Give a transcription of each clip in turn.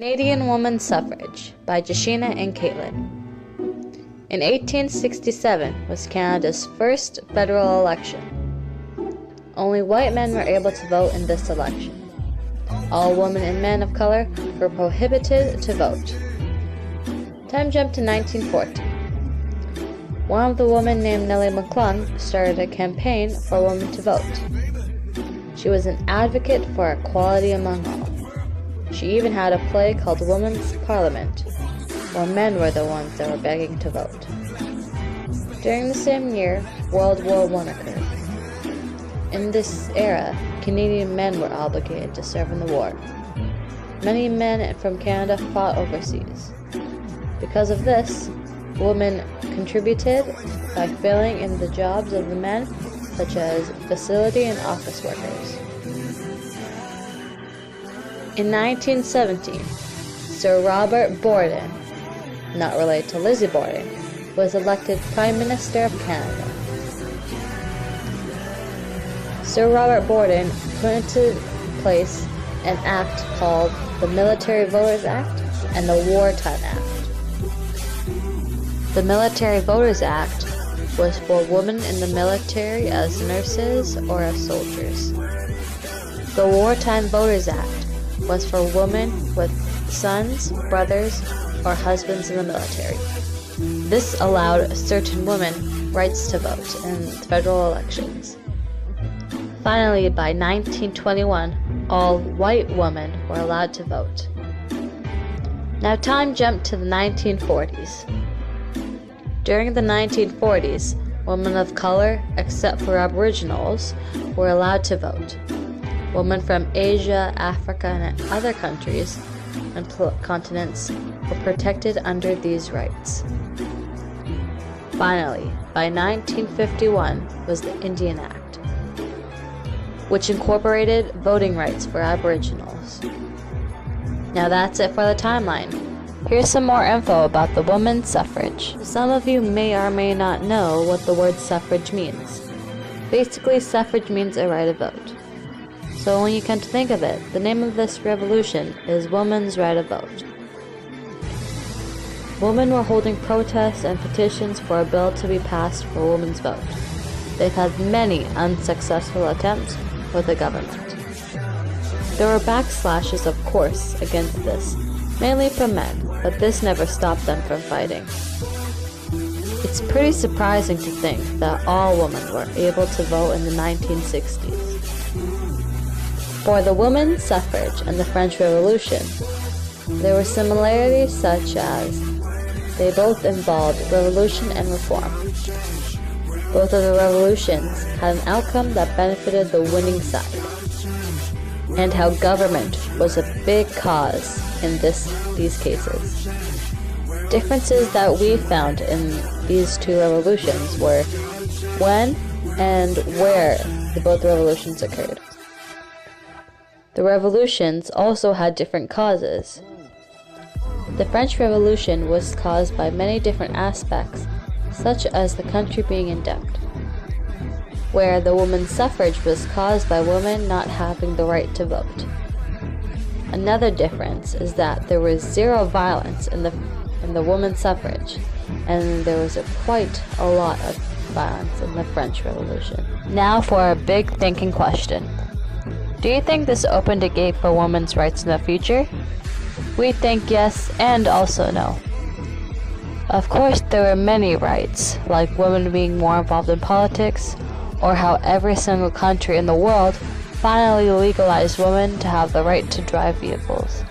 Canadian Women's Suffrage by Jashina and Caitlin. In 1867 was Canada's first federal election. Only white men were able to vote in this election. All women and men of color were prohibited to vote. Time jump to 1940. One of the women named Nellie McClung started a campaign for women to vote. She was an advocate for equality among all. She even had a play called Women's Parliament, where men were the ones that were begging to vote. During the same year, World War I occurred. In this era, Canadian men were obligated to serve in the war. Many men from Canada fought overseas. Because of this, women contributed by filling in the jobs of the men, such as facility and office workers. In 1917, Sir Robert Borden, not related to Lizzie Borden, was elected Prime Minister of Canada. Sir Robert Borden put into place an act called the Military Voters Act and the Wartime Act. The Military Voters Act was for women in the military as nurses or as soldiers. The Wartime Voters Act was for women with sons, brothers, or husbands in the military. This allowed certain women rights to vote in federal elections. Finally, by 1921, all white women were allowed to vote. Now time jumped to the 1940s. During the 1940s, women of color, except for Aboriginals, were allowed to vote. Women from Asia, Africa, and other countries and continents were protected under these rights. Finally, by 1951 was the Indian Act, which incorporated voting rights for Aboriginals. Now that's it for the timeline. Here's some more info about the women's suffrage. Some of you may or may not know what the word suffrage means. Basically, suffrage means a right of vote. So when you come to think of it, the name of this revolution is Women's Right of Vote. Women were holding protests and petitions for a bill to be passed for women's vote. They've had many unsuccessful attempts with the government. There were backslashes, of course, against this, mainly from men, but this never stopped them from fighting. It's pretty surprising to think that all women were able to vote in the 1960s. For the women's suffrage and the French Revolution, there were similarities such as they both involved revolution and reform. Both of the revolutions had an outcome that benefited the winning side, and how government was a big cause in these cases. Differences that we found in these two revolutions were when and where both revolutions occurred. The revolutions also had different causes. The French Revolution was caused by many different aspects, such as the country being in debt, where the women's suffrage was caused by women not having the right to vote. Another difference is that there was zero violence in the women's suffrage, and there was quite a lot of violence in the French Revolution. Now for a big thinking question. Do you think this opened a gate for women's rights in the future? We think yes and also no. Of course, there were many rights, like women being more involved in politics, or how every single country in the world finally legalized women to have the right to drive vehicles.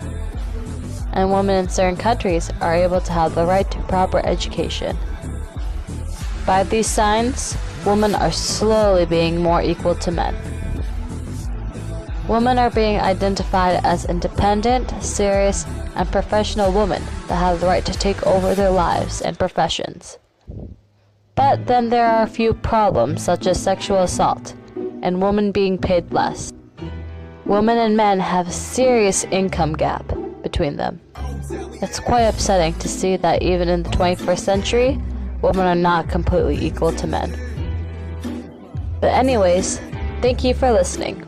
And women in certain countries are able to have the right to proper education. By these signs, women are slowly being more equal to men. Women are being identified as independent, serious, and professional women that have the right to take over their lives and professions. But then there are a few problems, such as sexual assault and women being paid less. Women and men have a serious income gap between them. It's quite upsetting to see that even in the 21st century, women are not completely equal to men. But anyways, thank you for listening.